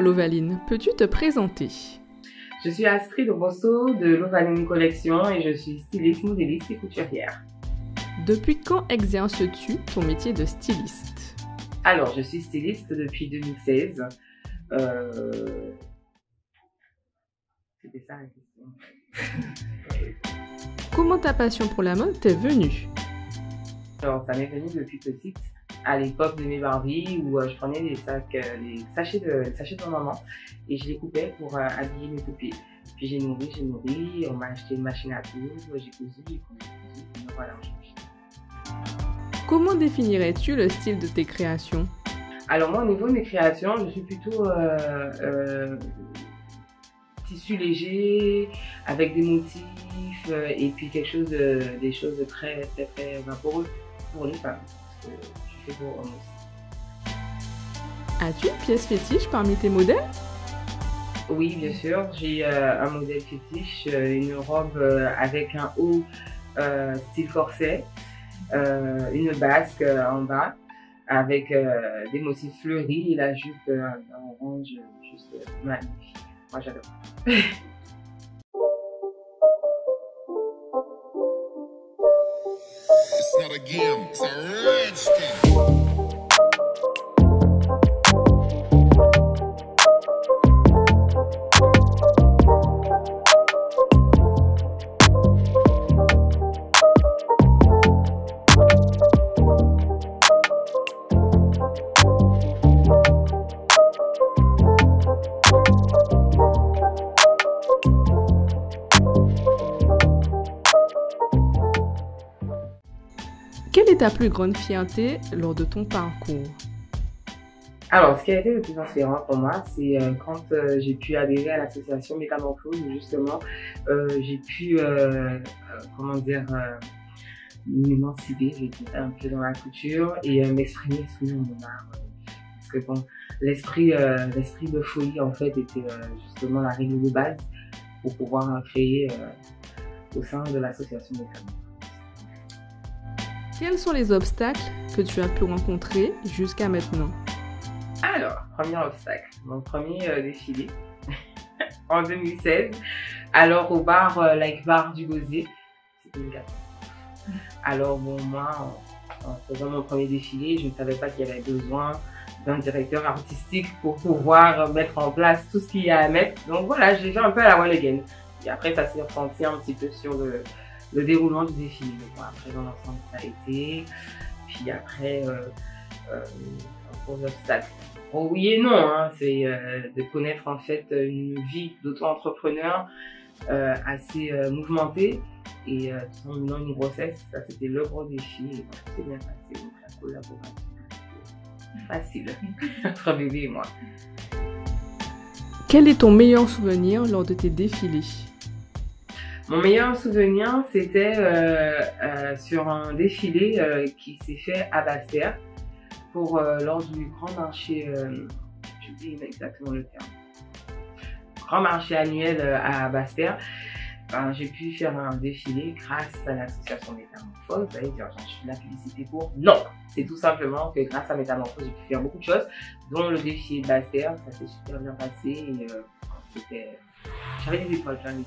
Lovaline, peux-tu te présenter? Je suis Astrid Rosso de Lovaline Collection et je suis styliste, modéliste et couturière. Depuis quand exerces-tu ton métier de styliste? Alors, je suis styliste depuis 2016. C'était ça la question. Comment ta passion pour la mode t'est venue? Alors, ça m'est venu depuis petite, à l'époque de mes Barbies, où je prenais les sachets de ma maman et je les coupais pour habiller mes poupées. Puis j'ai nourri, on m'a acheté une machine à coudre, j'ai cousu, et voilà, aujourd'hui. Comment définirais-tu le style de tes créations? Alors moi, au niveau de mes créations, je suis plutôt tissu léger, avec des motifs, et puis des choses très vaporeuses pour les femmes. Parce que je fais pour hommes aussi. As-tu une pièce fétiche parmi tes modèles? Oui, bien sûr. J'ai un modèle fétiche, une robe avec un haut style corset, une basque en bas, avec des motifs fleuris et la jupe en orange, juste magnifique. Moi, j'adore. It's not a game, it's a rich thing. Quelle est ta plus grande fierté lors de ton parcours? Alors, ce qui a été le plus inspirant pour moi, c'est quand j'ai pu adhérer à l'association Métamorphose, où justement, j'ai pu, m'émanciper, j'étais un peu dans la couture et m'exprimer sous mon art. Parce que bon, l'esprit de folie, en fait, était justement la règle de base pour pouvoir créer au sein de l'association Métamorphose. Quels sont les obstacles que tu as pu rencontrer jusqu'à maintenant? Alors, premier obstacle, mon premier défilé en 2016, alors au bar Like Bar du Gosier, c'était une catastrophe. Alors bon, moi, en faisant mon premier défilé, je ne savais pas qu'il y avait besoin d'un directeur artistique pour pouvoir mettre en place tout ce qu'il y a à mettre. Donc voilà, j'ai fait un peu à la one again. Et après, ça s'est ressenti un petit peu sur le déroulement du défilé. Bon, après, dans l'ensemble, ça a été. Puis après, un gros obstacle. Bon, oui et non, hein, c'est de connaître en fait une vie d'auto-entrepreneur assez mouvementée et tout en menant une grossesse. Ça, c'était le gros défi. Et tout s'est bien passé. Donc, la collaboration, facile entre bébé et moi. Quel est ton meilleur souvenir lors de tes défilés? Mon meilleur souvenir, c'était sur un défilé qui s'est fait à Basse-Terre lors du grand marché, j'oublie exactement le terme, grand marché annuel à Basse-Terre. J'ai pu faire un défilé grâce à l'association Métamorphose. Vous allez dire, je suis de la publicité pour? Non, c'est tout simplement que grâce à Métamorphose, j'ai pu faire beaucoup de choses, dont le défilé de Basse-Terre. Ça s'est super bien passé et j'avais des étoiles plein les yeux.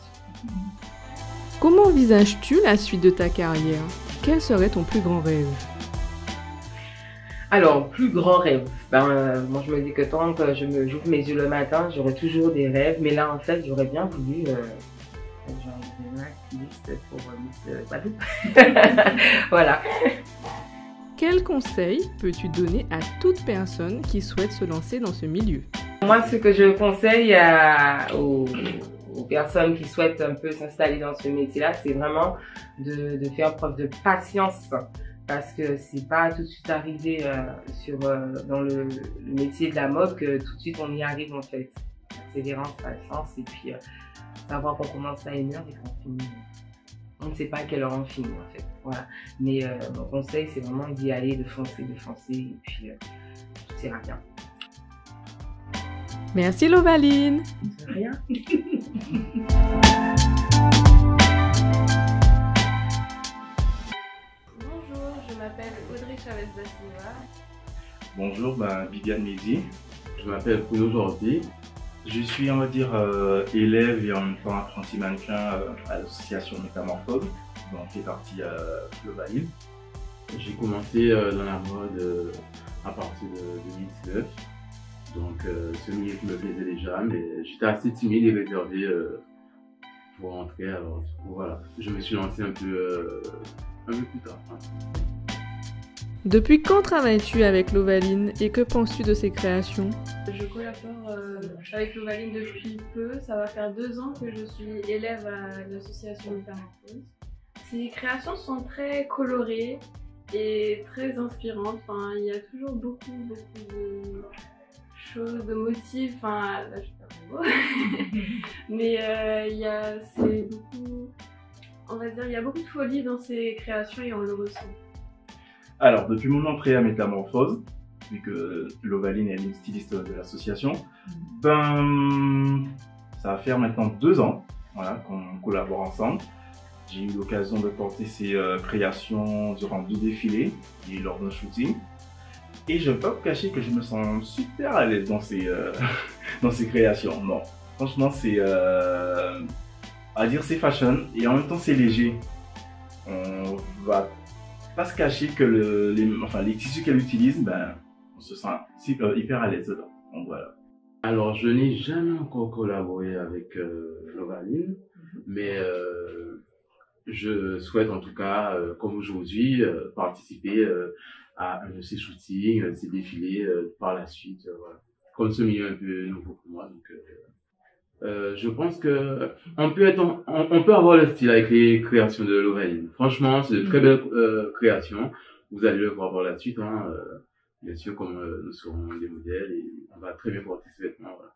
Comment envisages-tu la suite de ta carrière? Quel serait ton plus grand rêve? Alors, plus grand rêve. Moi, je me dis que tant que j'ouvre mes yeux le matin, j'aurai toujours des rêves. Mais là, en fait, j'aurais bien voulu devenir styliste pour Miss Guadeloupe. Voilà. Quel conseil peux-tu donner à toute personne qui souhaite se lancer dans ce milieu? Moi, ce que je conseille aux personnes qui souhaitent un peu s'installer dans ce métier-là, c'est vraiment de faire preuve de patience. Parce que c'est pas tout de suite arrivé dans le métier de la mode que tout de suite on y arrive en fait. Persévérance, patience et puis savoir qu'on commence à aimer et qu'on finit. On ne sait pas à quelle heure on finit en fait. Voilà. Mais mon conseil c'est vraiment d'y aller, de foncer et puis tout ira bien. Merci Lovaline. De rien. Je m'appelle Audrey Chavez da Silva. Bonjour, Viviane Midi. Je m'appelle Bruno Jordi. Je suis, on va dire, élève et en même temps apprenti mannequin à l'association Métamorphose, dont fait partie L'Ovaline. J'ai commencé dans la mode à partir de 2019. Donc ce milieu qui me plaisait déjà, mais j'étais assez timide et réservé pour rentrer. Alors du coup voilà, je me suis lancé un peu plus tard. Hein. Depuis quand travailles-tu avec L'Ovaline et que penses-tu de ses créations? Je collabore avec L'Ovaline depuis peu, ça va faire 2 ans que je suis élève à l'association Métamorphose. Ces créations sont très colorées et très inspirantes, enfin, il y a toujours beaucoup de choses, de motifs, enfin là je perds le mot, mais c'est beaucoup, on va dire, il y a beaucoup de folie dans ces créations et on le ressent. Alors, depuis mon entrée à Métamorphose, vu que L'Ovaline est une styliste de l'association, ben, ça va faire maintenant 2 ans voilà, qu'on collabore ensemble. J'ai eu l'occasion de porter ces créations durant 2 défilés et lors d'un shooting. Et je ne vais pas vous cacher que je me sens super à l'aise dans ces créations. Non, franchement, c'est c'est fashion et en même temps c'est léger. On va pas se cacher que les tissus qu'elle utilise, ben, on se sent hyper à l'aise dedans. Donc voilà. Alors, je n'ai jamais encore collaboré avec L'Ovaline, mais je souhaite en tout cas, comme aujourd'hui, participer à un de ces shootings, ces défilés par la suite. Voilà. Comme ce milieu un peu nouveau pour moi, donc je pense que on peut avoir le style avec les créations de L'Ovaline. Franchement, c'est de très belles créations. Vous allez le voir par la suite, hein. Bien sûr, comme nous serons des modèles et on va très bien porter ces vêtements. Voilà.